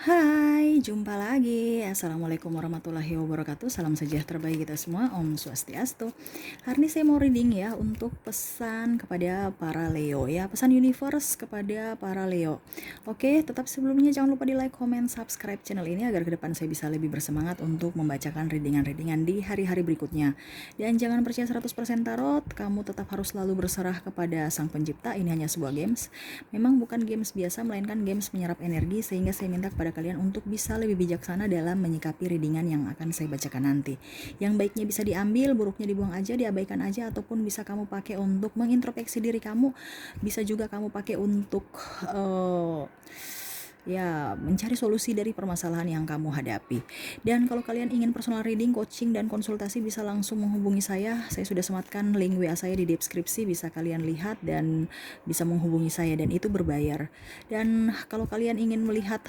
Hai, jumpa lagi. Assalamualaikum warahmatullahi wabarakatuh. Salam sejahtera bagi kita semua. Om Swastiastu. Hari ini saya mau reading ya untuk pesan kepada para Leo ya. Pesan universe kepada para Leo. Oke, tetap sebelumnya jangan lupa di like, comment, subscribe channel ini agar ke depan saya bisa lebih bersemangat untuk membacakan readingan-readingan di hari-hari berikutnya. Dan jangan percaya 100% tarot, kamu tetap harus selalu berserah kepada Sang Pencipta. Ini hanya sebuah games. Memang bukan games biasa, melainkan games menyerap energi, sehingga saya minta kepada kalian untuk bisa lebih bijaksana dalam menyikapi readingan yang akan saya bacakan nanti. Yang baiknya bisa diambil, buruknya dibuang aja, diabaikan aja, ataupun bisa kamu pakai untuk mengintrospeksi diri kamu. Bisa juga kamu pakai untuk ya mencari solusi dari permasalahan yang kamu hadapi. Dan kalau kalian ingin personal reading, coaching, dan konsultasi bisa langsung menghubungi saya. Saya sudah sematkan link WA saya di deskripsi, bisa kalian lihat dan bisa menghubungi saya, dan itu berbayar. Dan kalau kalian ingin melihat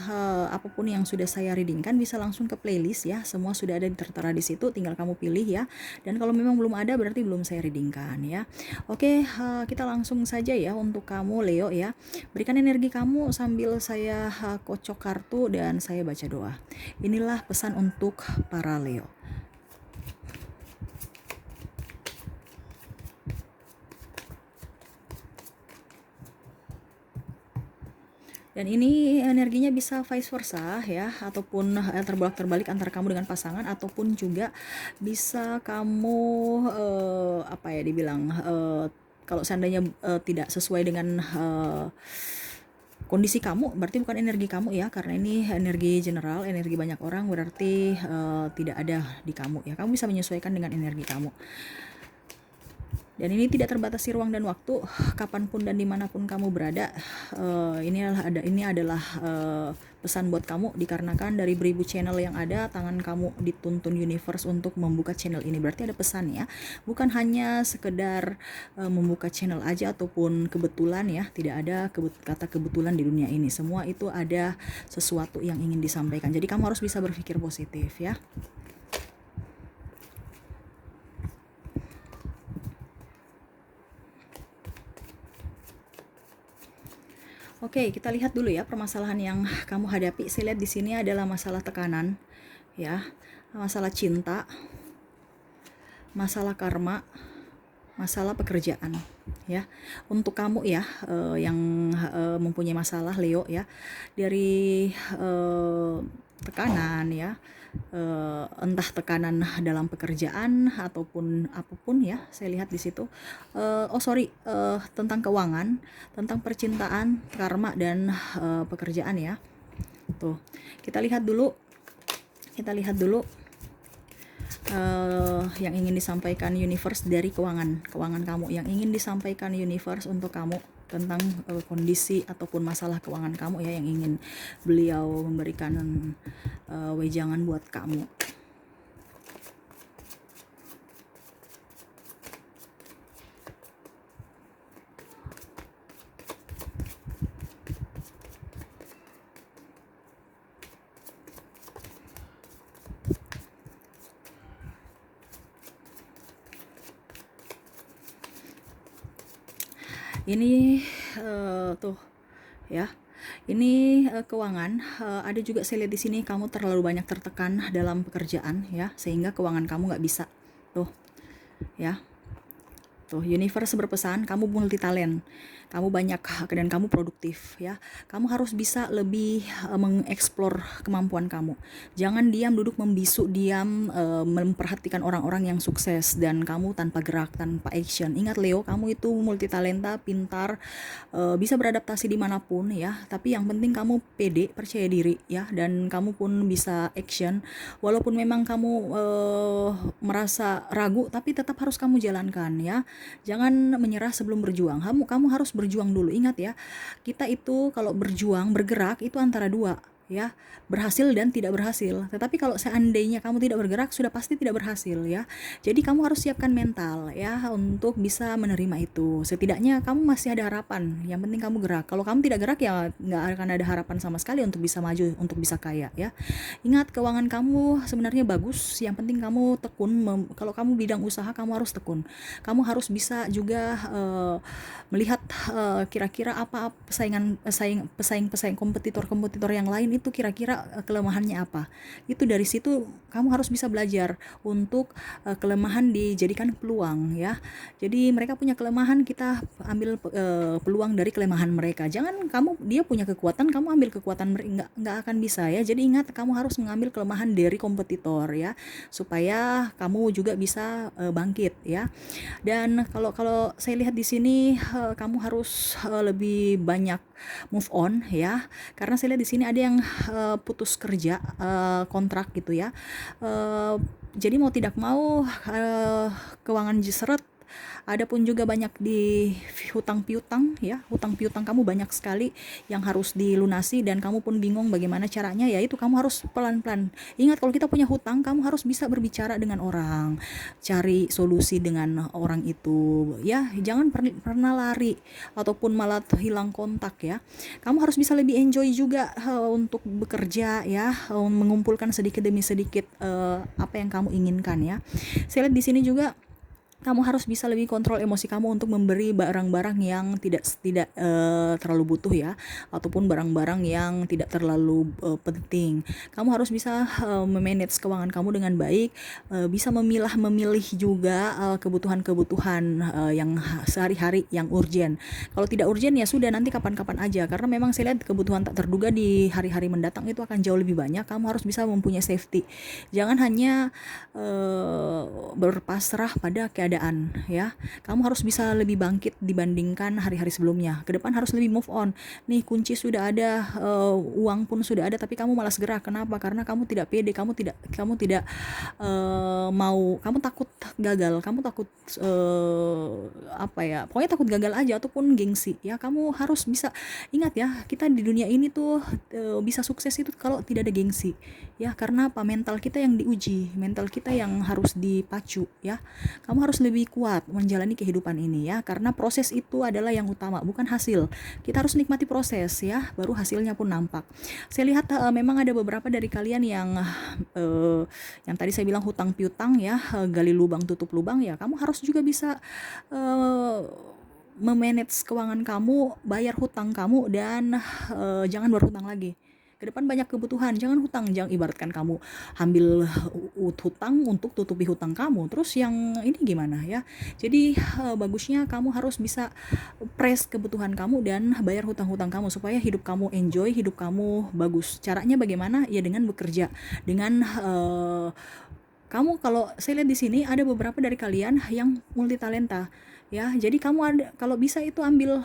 apapun yang sudah saya readingkan, bisa langsung ke playlist ya, semua sudah ada tertera di situ, tinggal kamu pilih ya. Dan kalau memang belum ada berarti belum saya readingkan ya. Oke, kita langsung saja ya untuk kamu Leo ya. Berikan energi kamu sambil saya kocok kartu dan saya baca doa. Inilah pesan untuk para Leo. Dan ini energinya bisa vice versa ya, ataupun terbalik antara kamu dengan pasangan, ataupun juga bisa kamu dibilang kalau seandainya tidak sesuai dengan kondisi kamu, berarti bukan energi kamu ya, karena ini energi general, energi banyak orang, berarti tidak ada di kamu ya. Kamu bisa menyesuaikan dengan energi kamu. Dan ini tidak terbatasi ruang dan waktu, kapanpun dan dimanapun kamu berada. Ini adalah pesan buat kamu, dikarenakan dari beribu channel yang ada, tangan kamu dituntun universe untuk membuka channel ini. Berarti ada pesan ya, bukan hanya sekedar membuka channel aja ataupun kebetulan ya. Tidak ada kata kebetulan di dunia ini. Semua itu ada sesuatu yang ingin disampaikan. Jadi kamu harus bisa berpikir positif ya. Oke, kita lihat dulu ya permasalahan yang kamu hadapi. Saya lihat di sini adalah masalah tekanan, ya, masalah cinta, masalah karma, masalah pekerjaan, ya. Untuk kamu ya, yang mempunyai masalah Leo ya, dari tekanan ya, entah tekanan dalam pekerjaan ataupun apapun ya, saya lihat di situ. Tentang keuangan, tentang percintaan, karma, dan pekerjaan ya. Tuh, kita lihat dulu yang ingin disampaikan universe dari keuangan kamu, yang ingin disampaikan universe untuk kamu tentang kondisi ataupun masalah keuangan kamu ya, yang ingin beliau memberikan wejangan buat kamu. Ini tuh ya. Ini keuangan, ada juga saya lihat di sini kamu terlalu banyak tertekan dalam pekerjaan ya, sehingga keuangan kamu nggak bisa. Tuh ya. Tuh, universe berpesan kamu multi talent, kamu banyak dan kamu produktif ya. Kamu harus bisa lebih mengeksplor kemampuan kamu. Jangan diam duduk membisu, memperhatikan orang-orang yang sukses dan kamu tanpa gerak, tanpa action. Ingat Leo, kamu itu multi talenta, pintar, bisa beradaptasi dimanapun ya. Tapi yang penting kamu pede, percaya diri ya, dan kamu pun bisa action. Walaupun memang kamu merasa ragu, tapi tetap harus kamu jalankan ya. Jangan menyerah sebelum berjuang. Kamu harus berjuang dulu. Ingat ya, kita itu kalau berjuang, bergerak itu antara dua ya, berhasil dan tidak berhasil. Tetapi kalau seandainya kamu tidak bergerak, sudah pasti tidak berhasil ya. Jadi kamu harus siapkan mental ya untuk bisa menerima itu. Setidaknya kamu masih ada harapan. Yang penting kamu gerak. Kalau kamu tidak gerak ya nggak akan ada harapan sama sekali untuk bisa maju, untuk bisa kaya ya. Ingat, keuangan kamu sebenarnya bagus. Yang penting kamu tekun. Kalau kamu bidang usaha, kamu harus tekun. Kamu harus bisa juga melihat kira-kira apa pesaing kompetitor yang lain itu kira-kira kelemahannya apa. Itu dari situ kamu harus bisa belajar untuk kelemahan dijadikan peluang ya. Jadi mereka punya kelemahan, kita ambil peluang dari kelemahan mereka. Jangan dia punya kekuatan, kamu ambil kekuatan mereka, nggak akan bisa ya. Jadi ingat, kamu harus mengambil kelemahan dari kompetitor ya, supaya kamu juga bisa bangkit ya. Dan kalau saya lihat di sini kamu harus lebih banyak move on ya, karena saya lihat di sini ada yang putus kerja, kontrak gitu ya. Jadi mau tidak mau keuangan seret. Ada pun juga banyak di hutang piutang ya, hutang piutang kamu banyak sekali yang harus dilunasi dan kamu pun bingung bagaimana caranya. Ya itu, kamu harus pelan-pelan. Ingat, kalau kita punya hutang, kamu harus bisa berbicara dengan orang, cari solusi dengan orang itu ya. Jangan pernah lari ataupun malah hilang kontak ya. Kamu harus bisa lebih enjoy juga untuk bekerja ya, mengumpulkan sedikit demi sedikit apa yang kamu inginkan ya. Saya lihat di sini juga kamu harus bisa lebih kontrol emosi kamu untuk memberi barang-barang yang tidak terlalu butuh ya, ataupun barang-barang yang tidak terlalu penting. Kamu harus bisa memanage keuangan kamu dengan baik, bisa memilih juga kebutuhan-kebutuhan yang sehari-hari yang urgent. Kalau tidak urgent ya sudah, nanti kapan-kapan aja, karena memang saya lihat kebutuhan tak terduga di hari-hari mendatang itu akan jauh lebih banyak. Kamu harus bisa mempunyai safety. Jangan hanya berpasrah pada keadaan ya. Kamu harus bisa lebih bangkit dibandingkan hari-hari sebelumnya. Ke depan harus lebih move on. Nih, kunci sudah ada, uang pun sudah ada, tapi kamu malas gerak. Kenapa? Karena kamu tidak pede, kamu tidak mau, kamu takut gagal, kamu takut pokoknya takut gagal aja, ataupun gengsi ya. Kamu harus bisa ingat ya, kita di dunia ini tuh bisa sukses itu kalau tidak ada gengsi ya. Karena apa? Mental kita yang diuji, mental kita yang harus dipacu ya. Kamu harus lebih kuat menjalani kehidupan ini ya, karena proses itu adalah yang utama, bukan hasil. Kita harus nikmati proses ya, baru hasilnya pun nampak. Saya lihat memang ada beberapa dari kalian yang tadi saya bilang hutang piutang ya, gali lubang tutup lubang ya. Kamu harus juga bisa memanage keuangan kamu, bayar hutang kamu, dan jangan berhutang lagi. Ke depan banyak kebutuhan, jangan hutang. Jangan ibaratkan kamu ambil hutang untuk tutupi hutang kamu, terus yang ini gimana ya. Jadi bagusnya kamu harus bisa press kebutuhan kamu dan bayar hutang-hutang kamu, supaya hidup kamu enjoy, hidup kamu bagus. Caranya bagaimana? Ya dengan bekerja, dengan kamu, kalau saya lihat di sini ada beberapa dari kalian yang multi talenta ya. Jadi kamu ada, kalau bisa itu ambil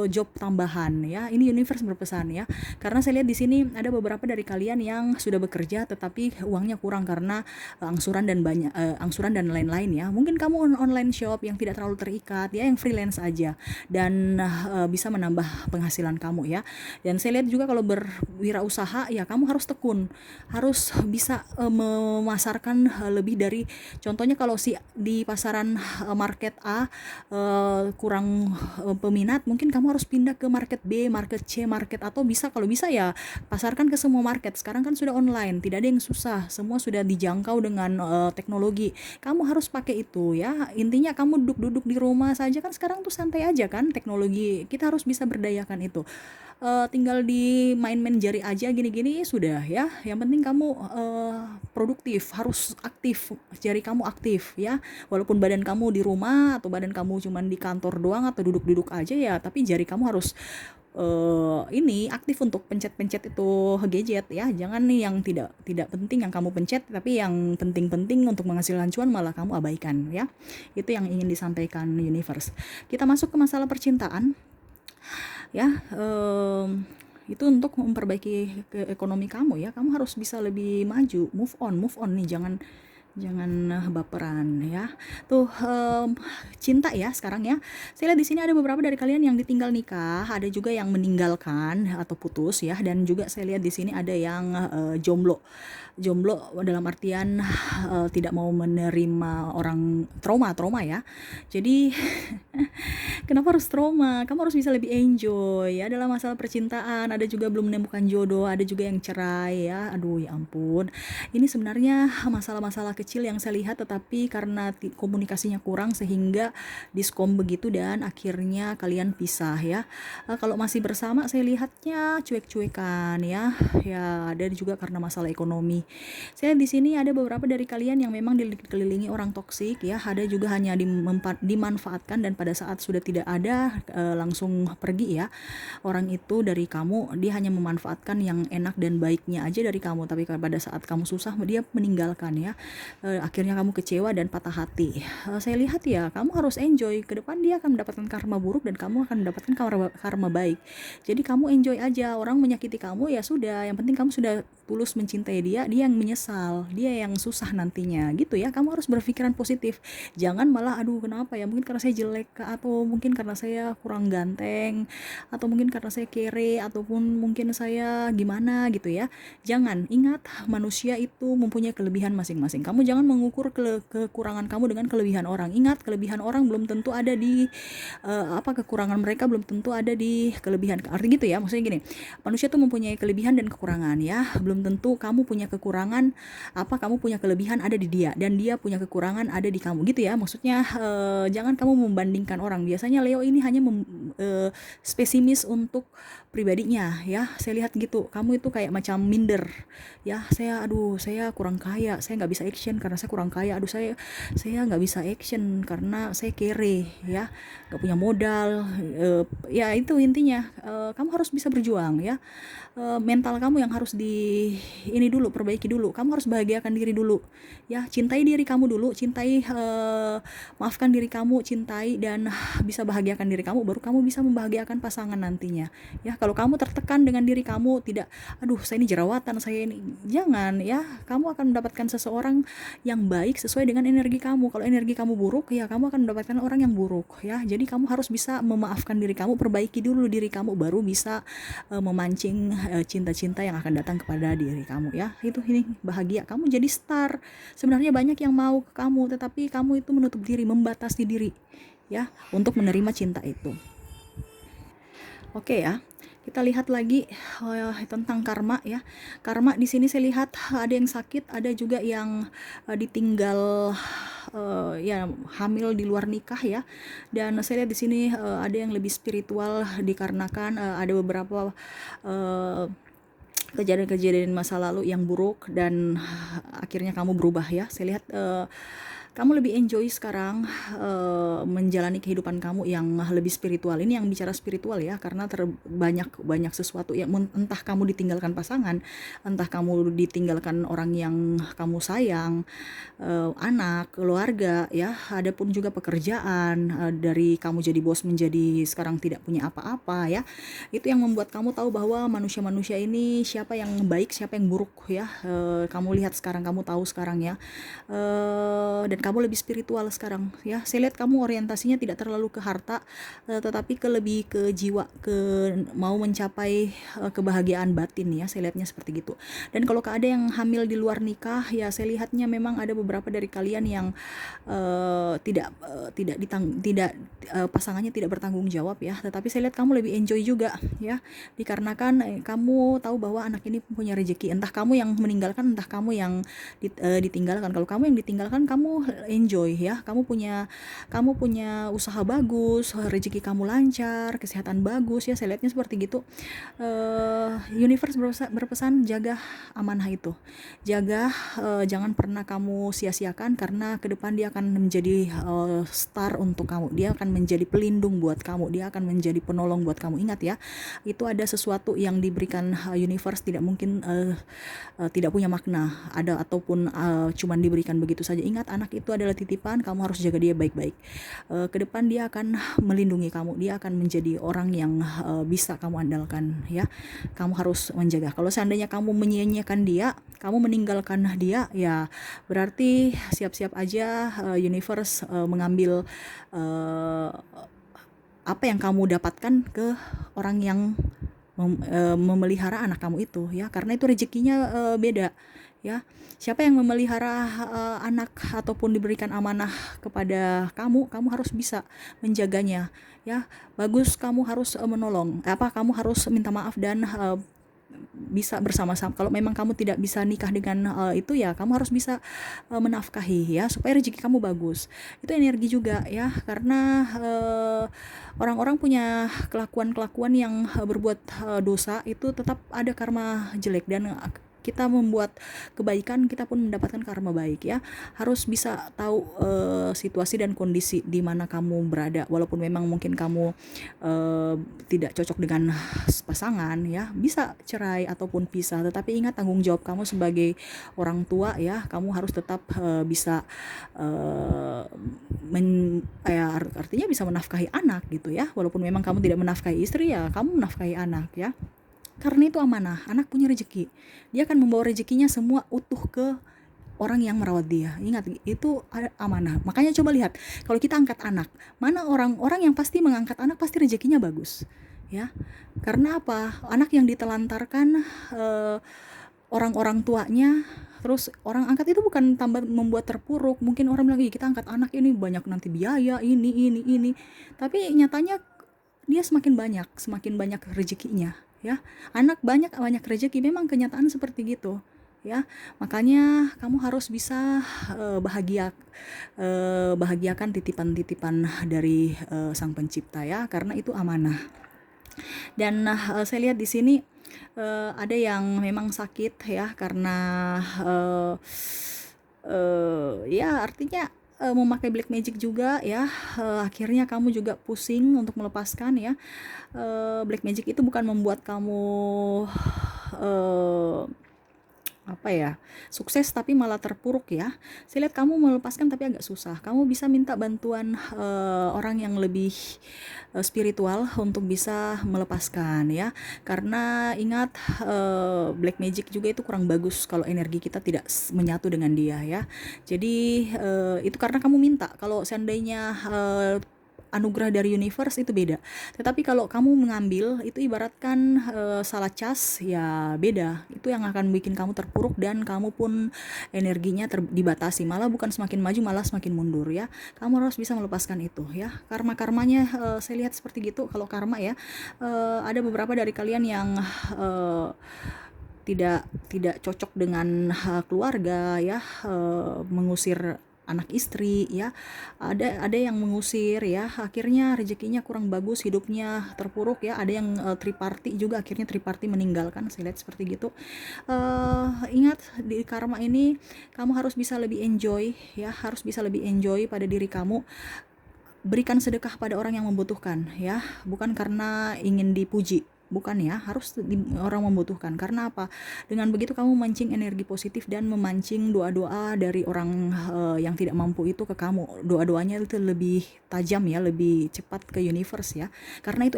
job tambahan ya. Ini universe berpesan ya, karena saya lihat di sini ada beberapa dari kalian yang sudah bekerja tetapi uangnya kurang karena angsuran dan lain-lain ya. Mungkin kamu online shop yang tidak terlalu terikat ya, yang freelance aja, dan bisa menambah penghasilan kamu ya. Dan saya lihat juga kalau berwirausaha ya, kamu harus tekun, harus bisa memasarkan lebih dari, contohnya kalau di pasaran market A kurang peminat, mungkin kamu harus pindah ke market B, market C, atau kalau bisa ya pasarkan ke semua market. Sekarang kan sudah online, tidak ada yang susah, semua sudah dijangkau dengan teknologi. Kamu harus pakai itu ya. Intinya kamu duduk di rumah saja kan sekarang tuh santai aja kan, teknologi kita harus bisa berdayakan itu. Tinggal di main-main jari aja gini-gini sudah ya. Yang penting kamu produktif, harus aktif, jari kamu aktif ya. Walaupun badan kamu di rumah atau badan kamu cuman di kantor doang atau duduk-duduk aja ya, tapi jari kamu harus ini aktif untuk pencet-pencet itu gadget ya. Jangan nih yang tidak penting yang kamu pencet, tapi yang penting-penting untuk menghasilkan cuan malah kamu abaikan ya. Itu yang ingin disampaikan universe. Kita masuk ke masalah percintaan ya. Itu untuk memperbaiki ekonomi kamu ya. Kamu harus bisa lebih maju, move on nih, jangan baperan ya. Tuh cinta ya sekarang ya. Saya lihat di sini ada beberapa dari kalian yang ditinggal nikah, ada juga yang meninggalkan atau putus ya, dan juga saya lihat di sini ada yang jomblo dalam artian tidak mau menerima orang, trauma ya. Jadi kenapa harus trauma? Kamu harus bisa lebih enjoy ya dalam masalah percintaan. Ada juga belum menemukan jodoh, ada juga yang cerai ya. Aduh ya ampun. Ini sebenarnya masalah-masalah kecil kecil yang saya lihat, tetapi karena komunikasinya kurang sehingga diskom begitu dan akhirnya kalian pisah ya. Kalau masih bersama saya lihatnya cuek-cuekan ya. Ya, dan juga karena masalah ekonomi. Saya di sini ada beberapa dari kalian yang memang dikelilingi orang toksik ya. Ada juga hanya dimanfaatkan dan pada saat sudah tidak ada langsung pergi ya. Orang itu dari kamu, dia hanya memanfaatkan yang enak dan baiknya aja dari kamu, tapi pada saat kamu susah dia meninggalkan ya. Akhirnya kamu kecewa dan patah hati. Saya lihat ya, kamu harus enjoy. Ke depan dia akan mendapatkan karma buruk dan kamu akan mendapatkan karma baik. Jadi kamu enjoy aja. Orang menyakiti kamu ya sudah, yang penting kamu sudah tulus mencintai dia yang menyesal, dia yang susah nantinya gitu ya. Kamu harus berpikiran positif, jangan malah aduh kenapa ya, mungkin karena saya jelek atau mungkin karena saya kurang ganteng atau mungkin karena saya kere ataupun mungkin saya gimana gitu ya. Jangan, ingat manusia itu mempunyai kelebihan masing-masing. Kamu jangan mengukur kekurangan kamu dengan kelebihan orang. Ingat, kelebihan orang belum tentu ada di kekurangan mereka belum tentu ada di kelebihan. Artinya gitu ya, maksudnya gini, manusia tuh mempunyai kelebihan dan kekurangan ya. Belum tentu kamu punya kekurangan kamu punya kelebihan ada di dia dan dia punya kekurangan ada di kamu gitu ya. Maksudnya jangan kamu membandingkan orang. Biasanya Leo ini hanya spesimis untuk pribadinya ya. Saya lihat gitu, kamu itu kayak macam minder ya. Saya kurang kaya, saya nggak bisa action karena saya kurang kaya. Saya nggak bisa action karena saya kere ya, nggak punya modal. Ya itu intinya. Kamu harus bisa berjuang ya. Mental kamu yang harus ini dulu, perbaiki dulu. Kamu harus bahagiakan diri dulu ya. Cintai diri kamu dulu, maafkan diri kamu, cintai dan bisa bahagiakan diri kamu, baru kamu bisa membahagiakan pasangan nantinya ya. Kalau kamu tertekan dengan diri kamu, tidak, aduh saya ini jerawatan, saya ini, jangan ya. Kamu akan mendapatkan seseorang yang baik sesuai dengan energi kamu. Kalau energi kamu buruk ya, kamu akan mendapatkan orang yang buruk ya. Jadi kamu harus bisa memaafkan diri kamu, perbaiki dulu diri kamu, baru bisa memancing cinta-cinta yang akan datang kepada diri kamu ya. Ini bahagia, kamu jadi star. Sebenarnya banyak yang mau ke kamu, tetapi kamu itu menutup diri, membatasi diri ya untuk menerima cinta itu. Oke ya. Kita lihat lagi tentang karma ya. Karma di sini saya lihat ada yang sakit, ada juga yang ditinggal ya hamil di luar nikah ya. Dan saya lihat di sini ada yang lebih spiritual dikarenakan ada beberapa kejadian-kejadian masa lalu yang buruk dan akhirnya kamu berubah ya. Saya lihat kamu lebih enjoy sekarang menjalani kehidupan kamu yang lebih spiritual. Ini yang bicara spiritual ya, karena banyak sesuatu yang entah kamu ditinggalkan pasangan, entah kamu ditinggalkan orang yang kamu sayang, anak, keluarga ya, ada pun juga pekerjaan, dari kamu jadi bos menjadi sekarang tidak punya apa-apa ya. Itu yang membuat kamu tahu bahwa manusia-manusia ini siapa yang baik, siapa yang buruk ya. Kamu lihat sekarang, kamu tahu sekarang ya. Dan kamu lebih spiritual sekarang ya. Saya lihat kamu orientasinya tidak terlalu ke harta, tetapi lebih ke jiwa, ke mau mencapai kebahagiaan batin ya. Saya lihatnya seperti gitu. Dan kalau ada yang hamil di luar nikah ya, saya lihatnya memang ada beberapa dari kalian yang pasangannya tidak bertanggung jawab ya. Tetapi saya lihat kamu lebih enjoy juga ya, dikarenakan kamu tahu bahwa anak ini punya rezeki. Entah kamu yang meninggalkan, entah kamu yang ditinggalkan. Kalau kamu yang ditinggalkan, kamu enjoy ya. Kamu punya usaha bagus, rezeki kamu lancar, kesehatan bagus ya. Saya lihatnya seperti gitu. Universe berpesan jaga amanah itu. Jaga, jangan pernah kamu sia-siakan, karena ke depan dia akan menjadi star untuk kamu. Dia akan menjadi pelindung buat kamu. Dia akan menjadi penolong buat kamu. Ingat ya, itu ada sesuatu yang diberikan universe, tidak mungkin tidak punya makna ada ataupun cuman diberikan begitu saja. Ingat, anak itu adalah titipan, kamu harus jaga dia baik-baik. Ke depan dia akan melindungi kamu, dia akan menjadi orang yang bisa kamu andalkan ya. Kamu harus menjaga. Kalau seandainya kamu menyia-nyiakan dia, kamu meninggalkan dia ya, berarti siap-siap aja universe mengambil apa yang kamu dapatkan ke orang yang memelihara anak kamu itu ya, karena itu rezekinya beda ya. Siapa yang memelihara anak ataupun diberikan amanah kepada kamu harus bisa menjaganya ya. Bagus, kamu harus menolong, kamu harus minta maaf dan bisa bersama-sama. Kalau memang kamu tidak bisa nikah dengan itu, ya kamu harus bisa menafkahi ya, supaya rezeki kamu bagus. Itu energi juga ya, karena orang-orang punya kelakuan-kelakuan yang berbuat dosa itu tetap ada karma jelek, dan kita membuat kebaikan kita pun mendapatkan karma baik ya. Harus bisa tahu situasi dan kondisi di mana kamu berada, walaupun memang mungkin kamu eh, tidak cocok dengan pasangan ya, bisa cerai ataupun pisah, tetapi ingat tanggung jawab kamu sebagai orang tua ya. Kamu harus tetap bisa eh, artinya bisa menafkahi anak gitu ya, walaupun memang kamu tidak menafkahi istri, ya kamu menafkahi anak ya, karena itu amanah. Anak punya rezeki, dia akan membawa rezekinya semua utuh ke orang yang merawat dia. Ingat, itu amanah. Makanya coba lihat, kalau kita angkat anak, mana orang-orang yang pasti mengangkat anak pasti rezekinya bagus ya. Karena apa? Anak yang ditelantarkan orang-orang tuanya, terus orang angkat itu bukan tambah membuat terpuruk. Mungkin orang bilang, kita angkat anak ini banyak nanti biaya ini, tapi nyatanya dia semakin banyak rezekinya ya. Anak banyak banyak rezeki, memang kenyataan seperti gitu ya. Makanya kamu harus bisa bahagiakan titipan-titipan dari Sang Pencipta ya, karena itu amanah. Dan saya lihat di sini ada yang memang sakit ya, karena uh, ya artinya memakai black magic juga ya. Akhirnya kamu juga pusing untuk melepaskan ya. Black magic itu bukan membuat kamu uh, apa ya, sukses, tapi malah terpuruk ya. Saya lihat kamu melepaskan tapi agak susah. Kamu bisa minta bantuan orang yang lebih spiritual untuk bisa melepaskan ya. Karena ingat, black magic juga itu kurang bagus kalau energi kita tidak menyatu dengan dia ya. Jadi itu karena kamu minta. Kalau seandainya anugerah dari universe itu beda. Tetapi kalau kamu mengambil itu ibaratkan salah cas ya, beda. Itu yang akan bikin kamu terpuruk dan kamu pun energinya dibatasi. Malah bukan semakin maju, malah semakin mundur ya. Kamu harus bisa melepaskan itu ya. Karma-karmanya saya lihat seperti gitu. Kalau karma ya, ada beberapa dari kalian yang tidak cocok dengan keluarga ya, mengusir anak istri ya, ada yang mengusir ya, akhirnya rezekinya kurang bagus, hidupnya terpuruk ya. Ada yang triparti juga, akhirnya triparti meninggalkan. Saya lihat seperti gitu. Ingat, di karma ini kamu harus bisa lebih enjoy ya, harus bisa lebih enjoy pada diri kamu. Berikan sedekah pada orang yang membutuhkan ya, bukan karena ingin dipuji, bukan ya, harus orang membutuhkan. Karena apa? Dengan begitu kamu memancing energi positif dan memancing doa-doa dari orang yang tidak mampu itu ke kamu. Doa-doanya itu lebih tajam ya, lebih cepat ke universe ya, karena itu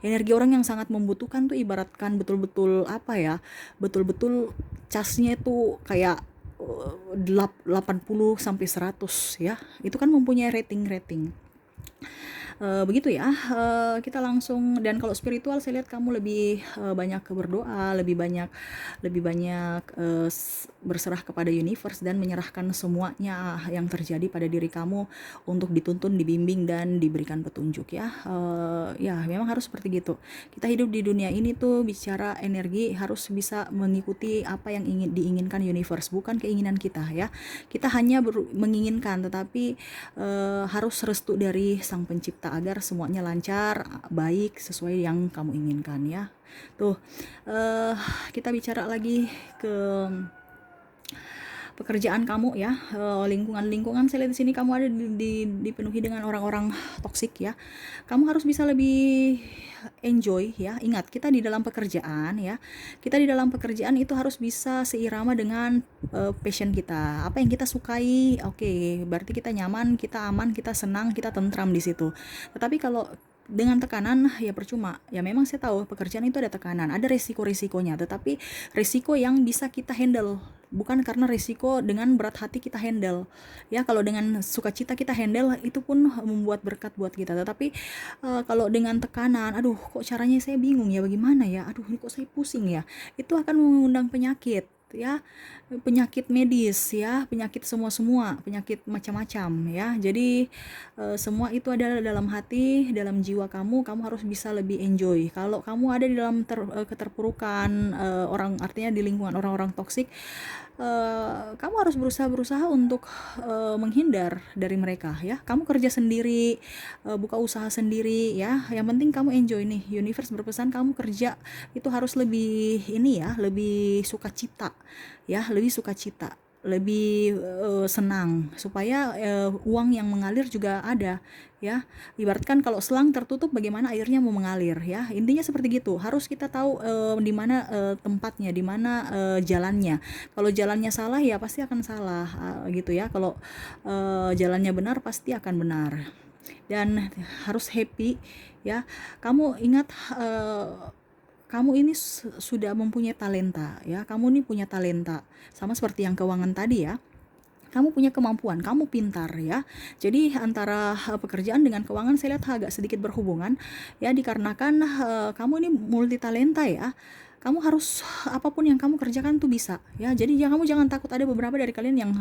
energi orang yang sangat membutuhkan tuh, ibaratkan betul-betul apa ya, betul-betul casnya itu kayak 80 sampai 100 ya. Itu kan mempunyai rating. Begitu ya. Kita langsung, dan kalau spiritual saya lihat kamu lebih banyak berdoa, lebih banyak berserah kepada universe dan menyerahkan semuanya yang terjadi pada diri kamu untuk dituntun, dibimbing dan diberikan petunjuk ya. Ya memang harus seperti gitu. Kita hidup di dunia ini tuh bicara energi, harus bisa mengikuti apa yang diinginkan universe, bukan keinginan kita ya. Kita hanya menginginkan, tetapi harus restu dari Sang Pencipta agar semuanya lancar, baik, sesuai yang kamu inginkan ya. Tuh, kita bicara lagi ke pekerjaan kamu ya. Lingkungan saya lihat di sini kamu ada dipenuhi dengan orang-orang toksik ya. Kamu harus bisa lebih enjoy ya. Ingat, kita di dalam pekerjaan ya, kita di dalam pekerjaan itu harus bisa seirama dengan passion kita, apa yang kita sukai. Oke, berarti kita nyaman, kita aman, kita senang, kita tentram di situ. Tetapi kalau dengan tekanan ya percuma ya. Memang saya tahu pekerjaan itu ada tekanan, ada resiko-resikonya, tetapi resiko yang bisa kita handle, bukan karena resiko dengan berat hati kita handle ya. Kalau dengan sukacita kita handle, itu pun membuat berkat buat kita. Tetapi kalau dengan tekanan, kok caranya saya bingung ya, bagaimana ya, ini kok saya pusing ya, itu akan mengundang penyakit ya, penyakit medis ya, penyakit semua penyakit macam-macam ya. Jadi semua itu adalah dalam hati, dalam jiwa kamu harus bisa lebih enjoy. Kalau kamu ada di dalam keterpurukan orang, artinya di lingkungan orang-orang toksik, kamu harus berusaha untuk menghindar dari mereka ya. Kamu kerja sendiri, buka usaha sendiri ya. Yang penting kamu enjoy nih. Universe berpesan kamu kerja itu harus lebih ini ya, lebih sukacita ya, lebih sukacita, lebih senang, supaya uang yang mengalir juga ada ya. Ibaratkan kalau selang tertutup, bagaimana airnya mau mengalir ya. Intinya seperti gitu. Harus kita tahu di mana tempatnya, di mana jalannya. Kalau jalannya salah ya pasti akan salah gitu ya. Kalau jalannya benar pasti akan benar. Dan harus happy ya. Kamu ingat kamu ini sudah mempunyai talenta ya. Kamu ini punya talenta. Sama seperti yang keuangan tadi ya. Kamu punya kemampuan, kamu pintar ya. Jadi antara pekerjaan dengan keuangan saya lihat agak sedikit berhubungan ya, dikarenakan kamu ini multi talenta ya. Kamu harus apapun yang kamu kerjakan tuh bisa ya. Jadi kamu jangan takut. Ada beberapa dari kalian yang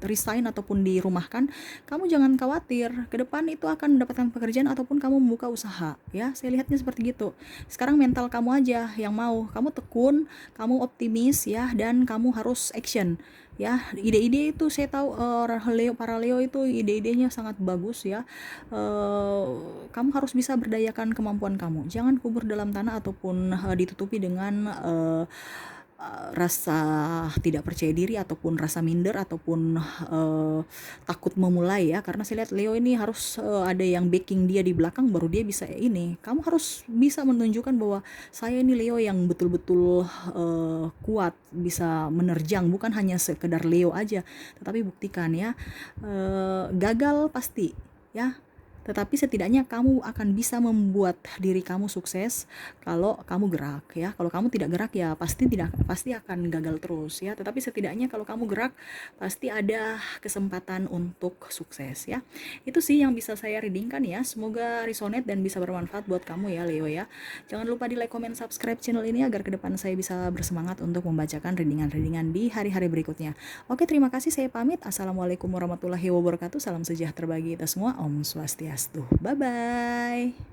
resign ataupun dirumahkan. Kamu jangan khawatir, ke depan itu akan mendapatkan pekerjaan ataupun kamu membuka usaha ya. Saya lihatnya seperti gitu. Sekarang mental kamu aja yang mau. Kamu tekun, kamu optimis ya, dan kamu harus action ya. Ide-ide itu saya tahu para Leo itu ide-idenya sangat bagus ya. Kamu harus bisa berdayakan kemampuan kamu. Jangan kubur dalam tanah ataupun ditutupi dengan rasa tidak percaya diri ataupun rasa minder ataupun takut memulai ya. Karena saya lihat Leo ini harus ada yang backing dia di belakang baru dia bisa ini. Kamu harus bisa menunjukkan bahwa saya ini Leo yang betul-betul kuat, bisa menerjang, bukan hanya sekedar Leo aja, tetapi buktikan ya. Gagal pasti ya, tetapi setidaknya kamu akan bisa membuat diri kamu sukses kalau kamu gerak ya. Kalau kamu tidak gerak ya pasti akan gagal terus ya. Tetapi setidaknya kalau kamu gerak pasti ada kesempatan untuk sukses ya. Itu sih yang bisa saya readingkan ya. Semoga resonate dan bisa bermanfaat buat kamu ya Leo ya. Jangan lupa di like, comment, subscribe channel ini agar ke depan saya bisa bersemangat untuk membacakan readingan-readingan di hari-hari berikutnya. Oke, terima kasih, saya pamit. Assalamualaikum warahmatullahi wabarakatuh. Salam sejahtera bagi kita semua. Om Swastiastu. Bye bye.